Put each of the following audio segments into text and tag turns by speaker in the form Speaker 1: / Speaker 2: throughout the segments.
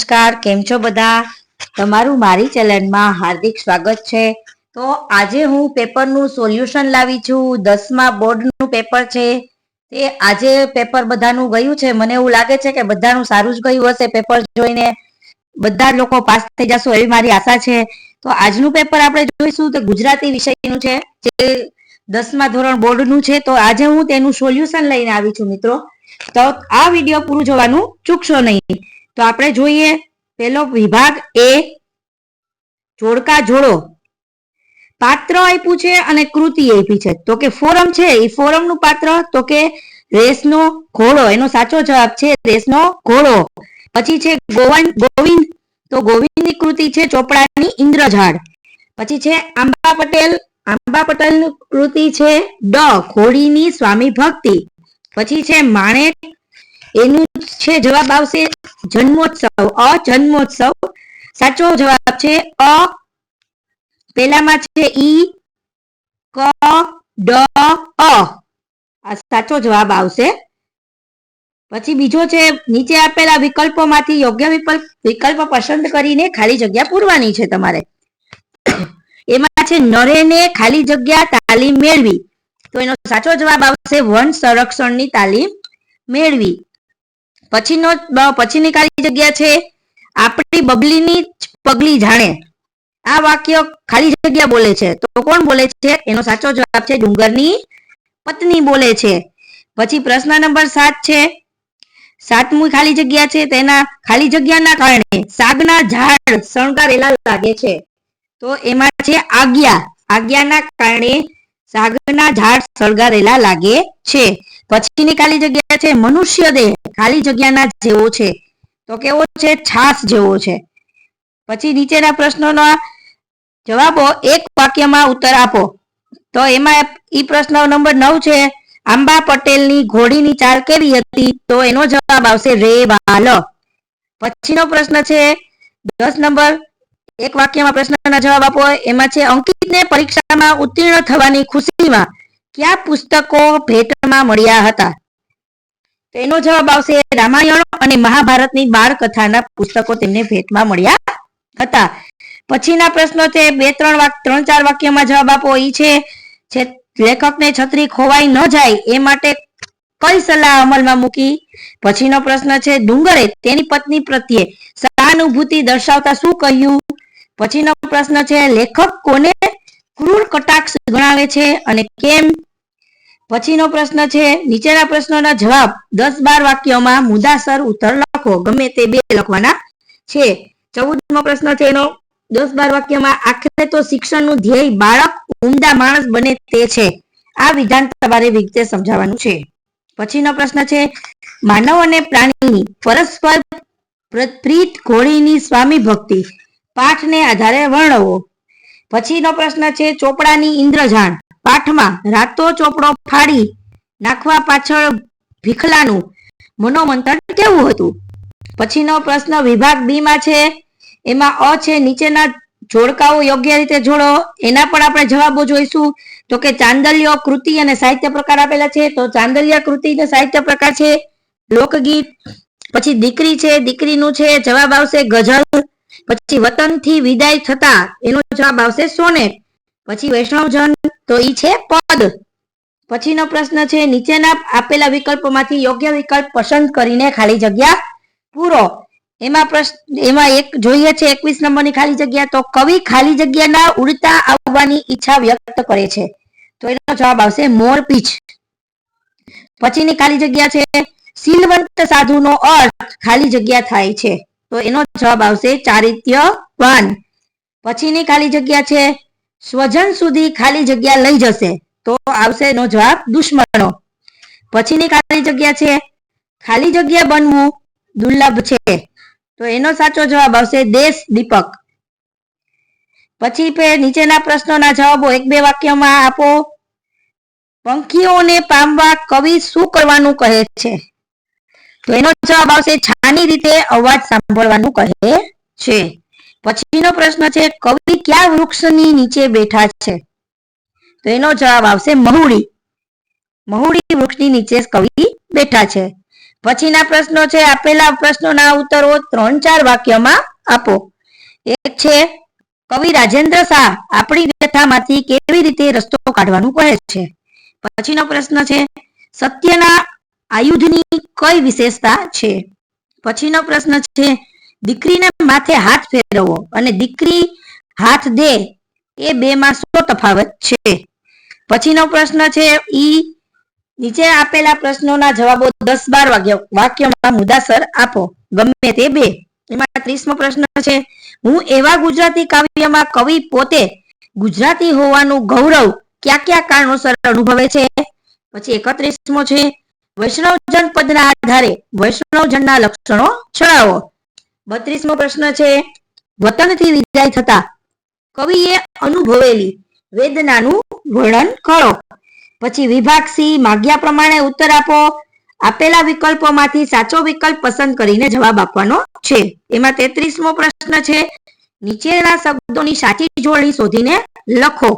Speaker 1: નમસ્કાર, કેમ છો બધા? તમારું મારી ચેનલમાં હાર્દિક સ્વાગત છે. તો આજે હું પેપરનું સોલ્યુશન લાવી છું. 10મા બોર્ડનું પેપર છે. તે આજે પેપર બધાનું ગયું છે. મને એવું લાગે છે કે બધાનું સારું જ ગયું હશે. પેપર જોઈને બધા લોકો પાસ થઈ જશો એવી મારી આશા છે. તો આજનું પેપર આપણે જોઈશું તો ગુજરાતી વિષયનું છે, જે 10મા ધોરણ બોર્ડનું છે. તો આજે હું તેનું સોલ્યુશન લઈને આવી છું મિત્રો. તો આ વિડીયો પૂરું જોવાનું ચૂકશો નહીં. તો આપણે જોઈએ પેલો વિભાગ એ, જોડકા જોડો. પાત્ર આપ્યું છે અને કૃતિ આપી છે. તો કે ફોરમ છે, એ ફોરમનું પાત્ર તો કે રેસનો ઘોડો. એનો સાચો જવાબ છે રેસનો ઘોડો. પછી છે ગોવિંદ, તો ગોવિંદની કૃતિ છે ચોપડાની ઇન્દ્રજાળ. પછી છે આંબા પટેલ, આંબા પટેલની કૃતિ છે ઘોડીની સ્વામી ભક્તિ. પછી છે માણેક, એનું છે જવાબ આવશે જન્મોત્સવ, જન્મોત્સવ. સાચો જવાબ છે અ. પેલામાં છે ઈ, ક, ડ, અ. આ સાચો જવાબ આવશે. પછી બીજો છે નીચે આપેલા વિકલ્પોમાંથી યોગ્ય વિકલ્પ પસંદ કરીને ખાલી જગ્યા પૂરવાની છે તમારે. એમાં છે નરેને ખાલી જગ્યા તાલીમ મેળવી. તો એનો સાચો જવાબ આવશે વન સંરક્ષણની તાલીમ મેળવી. પછીની ખાલી જગ્યા છે આપણી બબલીની પગલી જાણે. આ વાક્ય ખાલી જગ્યા બોલે છે. તો કોણ બોલે છે? એનો સાચો જવાબ છે ડુંગરની પત્ની બોલે છે. પછી પ્રશ્ન નંબર 7 છે. 7મું ખાલી જગ્યા છે, તેના ખાલી જગ્યાના કારણે સાગના ઝાડ શણગારેલા લાગે છે. તો એમાં છે આજ્ઞા, આજ્ઞાના કારણે સાગના ઝાડ શણગારેલા લાગે છે. પછીની ખાલી જગ્યા છે મનુષ્ય દેહ ખાલી જગ્યાના જેવો છે. તો કેવો છે? છાસ જેવો છે. પછી નીચેના પ્રશ્નોના જવાબો એક વાક્યમાં ઉત્તર આપો. તો એમાં ઈ પ્રશ્ન નંબર 9 છે, આંબા પટેલની ઘોડીની ચાલ કેવી હતી? તો એનો જવાબ આવશે રેવાલ. પછીનો પ્રશ્ન છે 10 નંબર, એક વાક્યમાં પ્રશ્નના જવાબ આપો. એમાં છે અંકિતને પરીક્ષામાં ઉત્તીર્ણ થવાની ખુશીમાં કયા પુસ્તકો ભેટમાં મળ્યા હતા? તો એનો જવાબ આવશે રામાયણ અને મહાભારતની બાળકથાના પુસ્તકો તેમને ભેટમાં મળ્યા હતા. પછીના પ્રશ્નો છે 3-4 વાક્યમાં જવાબ આપો. ઈ છે લેખકને છત્રી ખોવાઈ ન જાય એ માટે કઈ સલાહ અમલમાં મૂકી? પછીનો પ્રશ્ન છે ડુંગરે તેની પત્ની પ્રત્યે સહાનુભૂતિ દર્શાવતા શું કહ્યું? પછીનો પ્રશ્ન છે લેખક કોને ક્રૂર કટાક્ષ ગણાવે છે અને કેમ? પછીનો પ્રશ્ન છે નીચેના પ્રશ્નોના જવાબ 10-12 વાક્યોમાં મુદ્દાસર ઉત્તર લખો. ગમે તે 2 લખવાના છે. 14મો પ્રશ્ન છે એનો 10-12 વાક્યમાં આખરે તો શિક્ષણનું ધ્યેય બાળક ઉમદા માણસ બને તે છે. આ વિધાન તમારે વિગતે સમજાવવાનું છે. પછીનો પ્રશ્ન છે માનવ અને પ્રાણીની પરસ્પર પ્રીત ઘોડીની સ્વામી ભક્તિ પાઠને આધારે વર્ણવો. પછીનો પ્રશ્ન છે ચોપડાની ઇન્દ્રજાળ પાઠમાં રાતો ચોપડો ફાડી નાખવા પાછળ ભીખલાનું મનોમંથન કેવું હતું? પછીનો પ્રશ્ન વિભાગ બી માં છે. એમાં અ છે નીચેના જોડકાઓ યોગ્ય રીતે જોડો. એના પણ આપણે જવાબો જોઈશું. તો કે ચાંદલ્યો કૃતિ અને સાહિત્ય પ્રકાર આપેલા છે. તો ચાંદલ્ય કૃતિ ને સાહિત્ય પ્રકાર છે લોકગીત. પછી દીકરી છે, દીકરીનું છે જવાબ આવશે ગઝલ. પછી વતનથી વિદાય થતા એનો જવાબ આવશે સોનેટ. પછી વૈષ્ણવજન તો ઈ છે પદ. પછીનો પ્રશ્ન છે નીચેના આપેલા વિકલ્પોમાંથી યોગ્ય વિકલ્પ પસંદ કરીને ખાલી જગ્યા પૂરો. એમાં એક જોઈએ છે 21 નંબરની ખાલી જગ્યા. તો કવિ ખાલી જગ્યાના ઉડતા આવવાની ઈચ્છા વ્યક્ત કરે છે. તો એનો જવાબ આવશે મોરપીંછ. પછીની ખાલી જગ્યા છે શીલવંત સાધુનો અર્થ ખાલી જગ્યા થાય છે. તો એનો જવાબ આવશે ચારિત્ર્યવાન. પછીની ખાલી જગ્યા છે સ્વજન સુધી ખાલી જગ્યા લઈ જશે. તો આવશે એનો જવાબ દુશ્મનો. પછીની ખાલી જગ્યા છે ખાલી જગ્યા બનવું દુર્લભ છે. તો એનો સાચો જવાબ આવશે દેશ દીપક. પછી નીચેના પ્રશ્નોના જવાબો 1-2 વાક્યમાં આપો. પંખીઓને પામવા કવિ શું કરવાનું કહે છે? તો એનો જવાબ આવશે છાની રીતે અવાજ સાંભળવાનું કહે છે. પછીનો પ્રશ્ન છે કવિ કયા વૃક્ષની નીચે બેઠા છે? તો એનો જવાબ આવશે મહુડી. મહુડી વૃક્ષની નીચે કવિ બેઠા છે. પછીના પ્રશ્નો છે, આપેલા પ્રશ્નોના ઉત્તરો 3-4 વાક્યમાં આપો. એક છે, કવિ રાજેન્દ્ર શાહ આપણી વ્યથામાંથી કેવી રીતે રસ્તો કાઢવાનું કહે છે. પછીનો પ્રશ્ન છે, સત્યના આયુધની કઈ વિશેષતા છે. પછીનો પ્રશ્ન છે, દીકરીને માથે હાથ ફેરવવો અને દીકરી હાથ દે એ બેમાં શું તફાવત છે. પછીનો પ્રશ્ન છે, નીચે આપેલા પ્રશ્નોના જવાબો 10-12 વાક્યમાં મુદ્દાસર આપો, ગમે તે બે. એમાં 30મો પ્રશ્ન છે, હું એવા ગુજરાતી કાવ્યમાં કવિ પોતે ગુજરાતી હોવાનું ગૌરવ કયા કયા કારણોસર અનુભવે છે. પછી 31મો છે, વૈષ્ણવજન પદના આધારે વૈષ્ણવજનના લક્ષણો જણાવો. 32મો પ્રશ્ન છે, વતનથી વિદાય થતા કવિએ અનુભવેલી વેદનાનું વર્ણન કરો. પછી વિભાગ સી, માગ્યા પ્રમાણે ઉત્તર આપો. આપેલા વિકલ્પોમાંથી સાચો વિકલ્પ પસંદ કરીને જવાબ આપવાનો છે. એમાં 33મો પ્રશ્ન છે, નીચેના શબ્દોની સાચી જોડણી શોધીને લખો.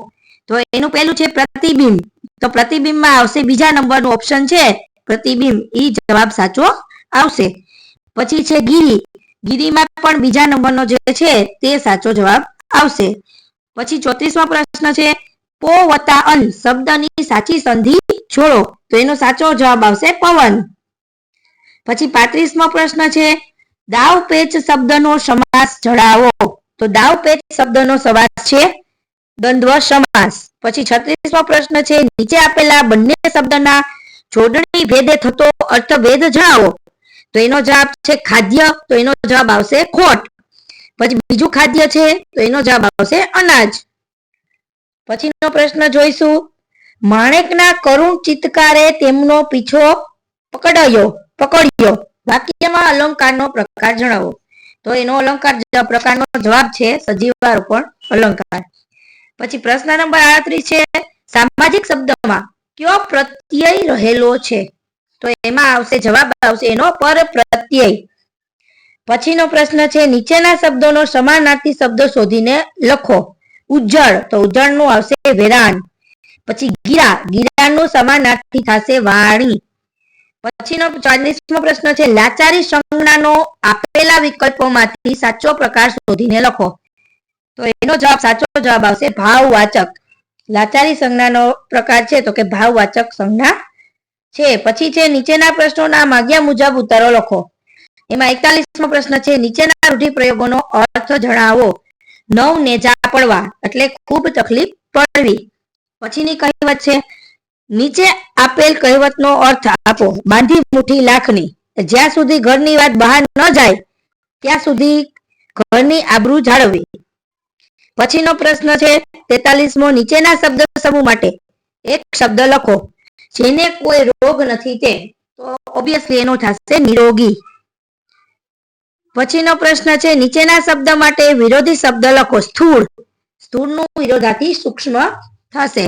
Speaker 1: તો એનું પહેલું છે પ્રતિબિંબ. તો પ્રતિબિંબમાં આવશે બીજા નંબરનું ઓપ્શન છે પ્રતિબિંબ, એ જવાબ સાચો આવશે. પછી છે ગીરી, ગીરીમાં પણ બીજા નંબરનો જે છે તે સાચો જવાબ આવશે. પછી 34મો પ્રશ્ન છે, પો વત્તા અન શબ્દની સાચી સંધિ જોડો. તો એનો સાચો જવાબ આવશે પવન. પછી 35મો પ્રશ્ન છે, દાવ પેચ શબ્દનો સમાસ જણાવો. તો દાવ પેચ શબ્દનો સમાસ છે દ્વંદ્વ સમાસ. પછી 36મો પ્રશ્ન છે, નીચે આપેલા બંને શબ્દના જોડણી ભેદે થતો અર્થભેદ જણાવો. તો એનો જવાબ છે ખાદ્ય, તો એનો જવાબ આવશે ખોટ. પછી બીજું ખાદ્ય છે, તો એનો જવાબ આવશે અનાજ. પછીનો પ્રશ્ન જોઈશું, માણેકના કરુણ ચિત્કારે તેમનો પીછો પકડ્યો. વાક્યમાં અલંકારનો પ્રકાર જણાવો. તો એનો અલંકાર પ્રકારનો જવાબ છે સજીવારોપણ અલંકાર. પછી પ્રશ્ન નંબર 38 છે, સામાજિક શબ્દમાં કયો પ્રત્યય રહેલો છે. તો એમાં આવશે જવાબ આવશે એનો પર પ્રત્યય. પછીનો પ્રશ્ન છે, નીચેના શબ્દોનો સમાનાર્થી શબ્દ શોધીને લખો. ઉજ્જળ, તો ઉજ્જળનું આવશે વેરાન. પછી ગીરા, ગીરાનું સમાનાર્થી થશે વાણી. પછીનો 40મો પ્રશ્ન છે, લાચારી સંજ્ઞાનો આપેલા વિકલ્પોમાંથી સાચો પ્રકાર શોધીને લખો. તો એનો જવાબ સાચો જવાબ આવશે ભાવવાચક. લાચારી સંજ્ઞાનો પ્રકાર છે તો કે ભાવવાચક સંજ્ઞા છે. પછી છે, નીચેના પ્રશ્નોના માગ્યા મુજબ ઉત્તરો લખો. એમાં 41મો પ્રશ્ન છે, નીચેના રૂઢિપ્રયોગોનો અર્થ જણાવો. નવ નેજા પડવા એટલે ખૂબ તકલીફ પડવી. પછીની કહેવત છે, નીચે આપેલ કહેવતનો અર્થ આપો. બાંધી મુઠ્ઠી લાખની, જ્યાં સુધી ઘરની વાત બહાર ન જાય ત્યાં સુધી ઘરની આબરૂ જાળવવી. પછીનો પ્રશ્ન છે 43મો, નીચેના શબ્દ સમૂહ માટે એક શબ્દ લખો. જેને કોઈ રોગ નથી તે, તો ઓબ્વિયસલી એનો થશે નિરોગી. પછીનો પ્રશ્ન છે, નીચેના શબ્દ માટે વિરોધી શબ્દ લખો. સ્થૂળ, સ્થૂળનું વિરોધાર્થી સૂક્ષ્મ થશે.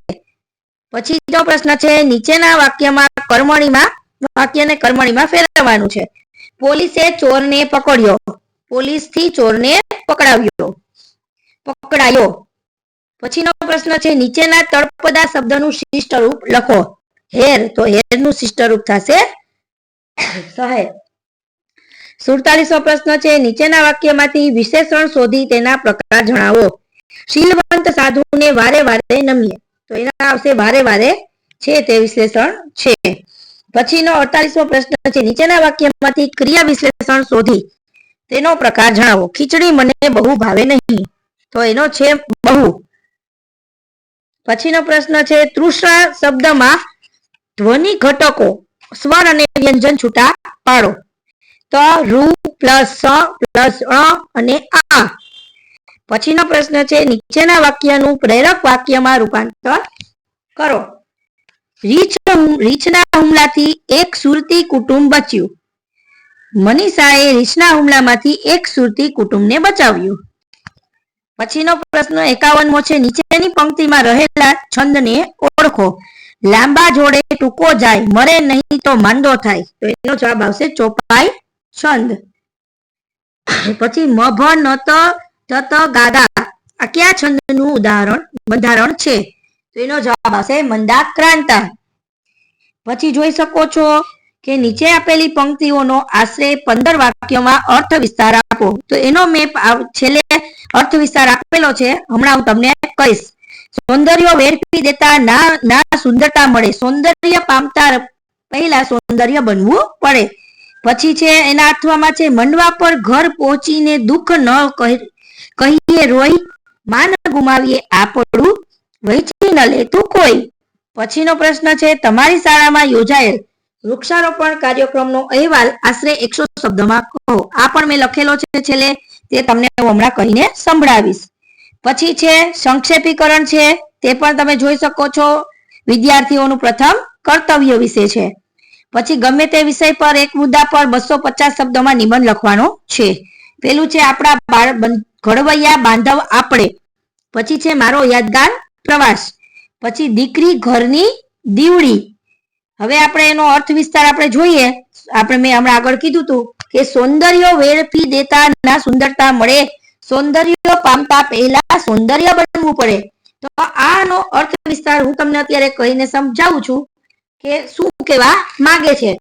Speaker 1: પછીનો પ્રશ્ન છે, નીચેના વાક્યને કર્મણીમાં ફેરવવાનું છે. પોલીસે ચોરને પકડ્યો, પોલીસથી ચોરને પકડાયો. પછીનો પ્રશ્ન છે, નીચેના તળપદા શબ્દનું શિષ્ટ રૂપ લખો. હેર, તો હેરનું શિષ્ટ રૂપ થશે શહેર. 47મો પ્રશ્ન છે, નીચેના વાક્યમાંથી વિશેષણ શોધી તેના પ્રકાર જણાવો. શીલવંત સાધુને વારે વારે નમીએ, તો એના આવશે વારે વારે છે તે વિશેષણ છે. પછીનો 48મો પ્રશ્ન છે, નીચેના વાક્યમાંથી ક્રિયા વિશેષણ શોધી તેનો પ્રકાર જણાવો. ખીચડી મને બહુ ભાવે નહીં, તો એનો છે બહુ. પછીનો પ્રશ્ન છે, તૃષ્ણા શબ્દમાં ધ્વનિ ઘટકો સ્વર અને વ્યંજન છૂટા પાડો. તો રૂ પ્લસ સ પ્લસ અને આ. પછીનો પ્રશ્ન છે, નીચેના વાક્યનું પ્રેરક વાક્યમાં રૂપાંતર કરો. રીછના હુમલાથી એક સુરતી કુટુંબ બચ્યું. મનીષાએ રીછના હુમલામાંથી એક સુરતી કુટુંબને બચાવ્યું. પછીનો પ્રશ્ન 51મો છે, નીચેની પંક્તિમાં રહેલા છંદને ઓળખો. લાંબા જોડે ટૂંકો જાય, મરે નહીં તો માંદો થાય. તો એનો જવાબ આવશે ચોપાઈ છંદ. પછી મભ નત તત ગાગા, આ કયા છંદનું બંધારણ છે? તો એનો જવાબ આવશે મંદાક્રાંતા. પછી જોઈ શકો છો કે નીચે આપેલી પંક્તિઓનો આશરે 15 વાક્યોમાં અર્થ વિસ્તાર આપો. તો એનો મેં છેલ્લે અર્થ વિસ્તાર આપેલો છે, હમણાં હું તમને કહીશ. સૌંદર્ય વેરફી દેતા ના સુંદરતા મળે. સૌંદર્ય પામતા પહેલા સૌંદર્ય બનવું પડે. પછી છે એના અર્થમાં છે, મંડવા પર ઘર પહોંચીને દુઃખ ન કહીએ રોઈ, માન ગુમાવીએ આપણું વહેંચી ન લેતું કોઈ. પછીનો પ્રશ્ન છે, તમારી શાળામાં યોજાયેલ વૃક્ષારોપણ કાર્યક્રમનો અહેવાલ આશરે 100 શબ્દમાં કહો. આ પણ મેં લખેલો છે છેલ્લે, તે તમને હું હમણાં કહીને સંભળાવીશ. પછી છે સંક્ષેપીકરણ છે, તે પણ તમે જોઈ શકો છો. વિદ્યાર્થીઓનું પ્રથમ કર્તવ્ય વિશે છે. પછી ગમે તે વિષય પર એક મુદ્દા પર 250 શબ્દોમાં નિબંધ લખવાનો છે. પેલું છે આપણા ઘડવૈયા બાંધવ આપણે. પછી છે મારો યાદગાર પ્રવાસ. પછી દીકરી ઘરની દીવડી. હવે આપણે એનો અર્થ વિસ્તાર આપણે જોઈએ. મેં હમણાં આગળ કીધું હતું કે સૌંદર્ય વેડફી દેતા ના સુંદરતા મળે. સૌંદર્ય પામતા પહેલા સૌંદર્ય બનવું પડે. તો આનો અર્થ વિસ્તાર હું તમને અત્યારે કહીને સમજાવું છું કે શું કહેવા માંગે છે.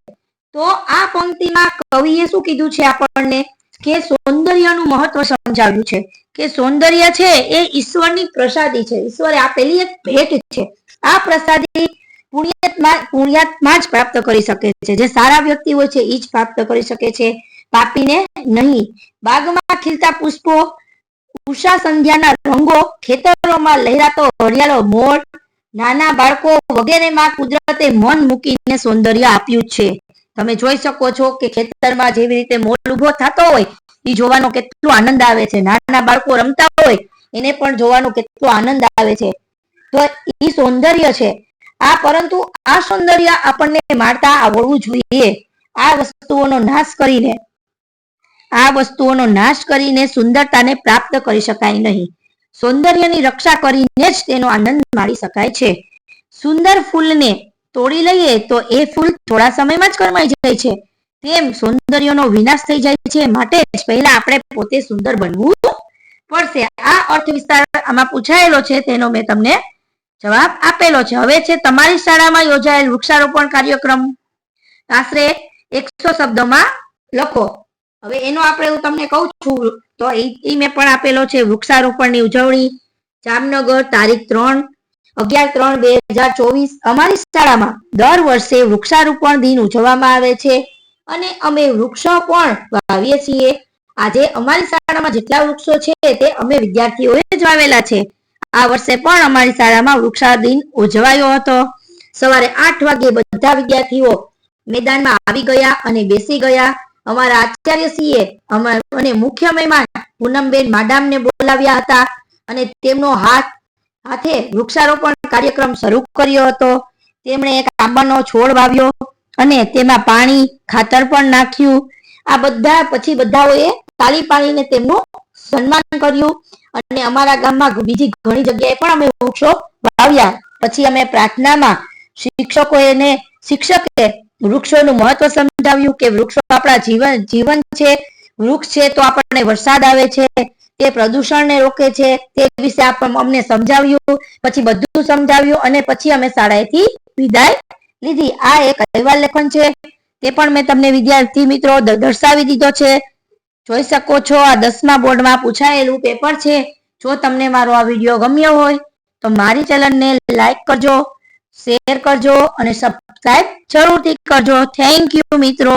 Speaker 1: તો આ પંક્તિમાં કવિએ શું કીધું છે આપણને કે સૌંદર્યનું મહત્વ સમજાવ્યું છે કે સૌંદર્ય છે એ ઈશ્વરની પ્રસાદી છે. ઈશ્વરે આપેલી એક ભેટ છે. આ પ્રસાદી પુણ્યાત્મા જ પ્રાપ્ત કરી શકે છે. જે સારા વ્યક્તિ હોય છે એ જ પ્રાપ્ત કરી શકે છે, પાપીને નહીં. બાગમાં ખીલતા પુષ્પો, ઉષા સંધ્યાના રંગો, ખેતરોમાં લહેરાતો હરિયાળો મોર, નાના બાળકો વગેરેમાં કુદરતે મન મૂકીને સૌંદર્ય આપ્યું છે. તમે જોઈ શકો છો કે ખેતરમાં જેવી રીતે મોર ઉભો થતો હોય એ જોવાનો કેટલો આનંદ આવે છે. નાના બાળકો રમતા હોય એને પણ જોવાનો કેટલો આનંદ આવે છે. તો એ સૌંદર્ય છે. પરંતુ આ સૌંદર્ય આપણને માણતા આવડવું જોઈએ. આ વસ્તુઓનો નાશ કરીને સુંદરતાને પ્રાપ્ત કરી શકાય નહીં. સૌંદર્યની રક્ષા કરીને જ તેનો આનંદ માણી શકાય છે. સુંદર ફૂલને તોડી લઈએ તો એ ફૂલ થોડા સમયમાં જ કરમાઈ જાય છે. તેમ સૌંદર્યનો વિનાશ થઈ જાય છે. માટે પહેલા આપણે પોતે સુંદર બનવું પડશે. આ અર્થ વિસ્તાર આમાં પૂછાયેલો છે, તેનો મેં તમને જવાબ આપેલો છે. હવે છે તમારી શાળામાં યોજાયેલ વૃક્ષારોપણ કાર્યક્રમ આશરે 100 શબ્દોમાં લખો. હવે એનો હું તમને કહું છું તો એ મેં પણ આપેલો છે. વૃક્ષારોપણની ઉજવણી જામનગર તારીખ 11/3/2024. અમારી શાળામાં દર વર્ષે વૃક્ષારોપણ દિન ઉજવવામાં આવે છે અને અમે વૃક્ષો પણ વાવીએ છીએ. આજે અમારી શાળામાં જેટલા વૃક્ષો છે તે અમે વિદ્યાર્થીઓએ જ વાવેલા છે. આ વર્ષે પણ અમારી શાળામાં વૃક્ષા દિન ઉજવાયો હતો. સવારે 8 વાગે બધા વિદ્યાર્થીઓ મેદાનમાં આવી ગયા અને બેસી ગયા. અમારા આચાર્યશ્રીએ અને મુખ્ય મહેમાન પૂનમબેન માડામને બોલાવ્યા હતા અને તેમનો હાથે વૃક્ષારોપણ કાર્યક્રમ શરૂ કર્યો હતો. તેમણે એક આંબાનો છોડ વાવ્યો અને તેમાં પાણી ખાતર પણ નાખ્યું. આ પછી બધાઓએ તાળી પાડીને તેમનું સન્માન કર્યું અને અમારા ગામમાં બીજી ઘણી જગ્યાએ પણ અમે વૃક્ષો વાવ્યા. પછી અમે પ્રાર્થનામાં શિક્ષકે વૃક્ષોનું મહત્વ સમજાવ્યું કે વૃક્ષો આપણા જીવન છે. વૃક્ષ છે તો આપણને વરસાદ આવે છે, તે પ્રદૂષણને રોકે છે, તે વિશે અમને સમજાવ્યું. પછી બધું સમજાવ્યું અને પછી અમે શાળાએથી વિદાય લીધી. આ એક અહેવાલ લેખન છે, તે પણ મેં તમને વિદ્યાર્થી મિત્રો દર્શાવી દીધો છે. જોઈ શકો છો આ 10મા બોર્ડમાં પૂછાયેલું પેપર છે. જો તમને મારો આ વિડીયો ગમ્યો હોય તો મારી ચેનલને લાઈક કરજો, શેર કરજો અને સબસ્ક્રાઇબ જરૂરથી કરજો. થેન્ક યુ મિત્રો.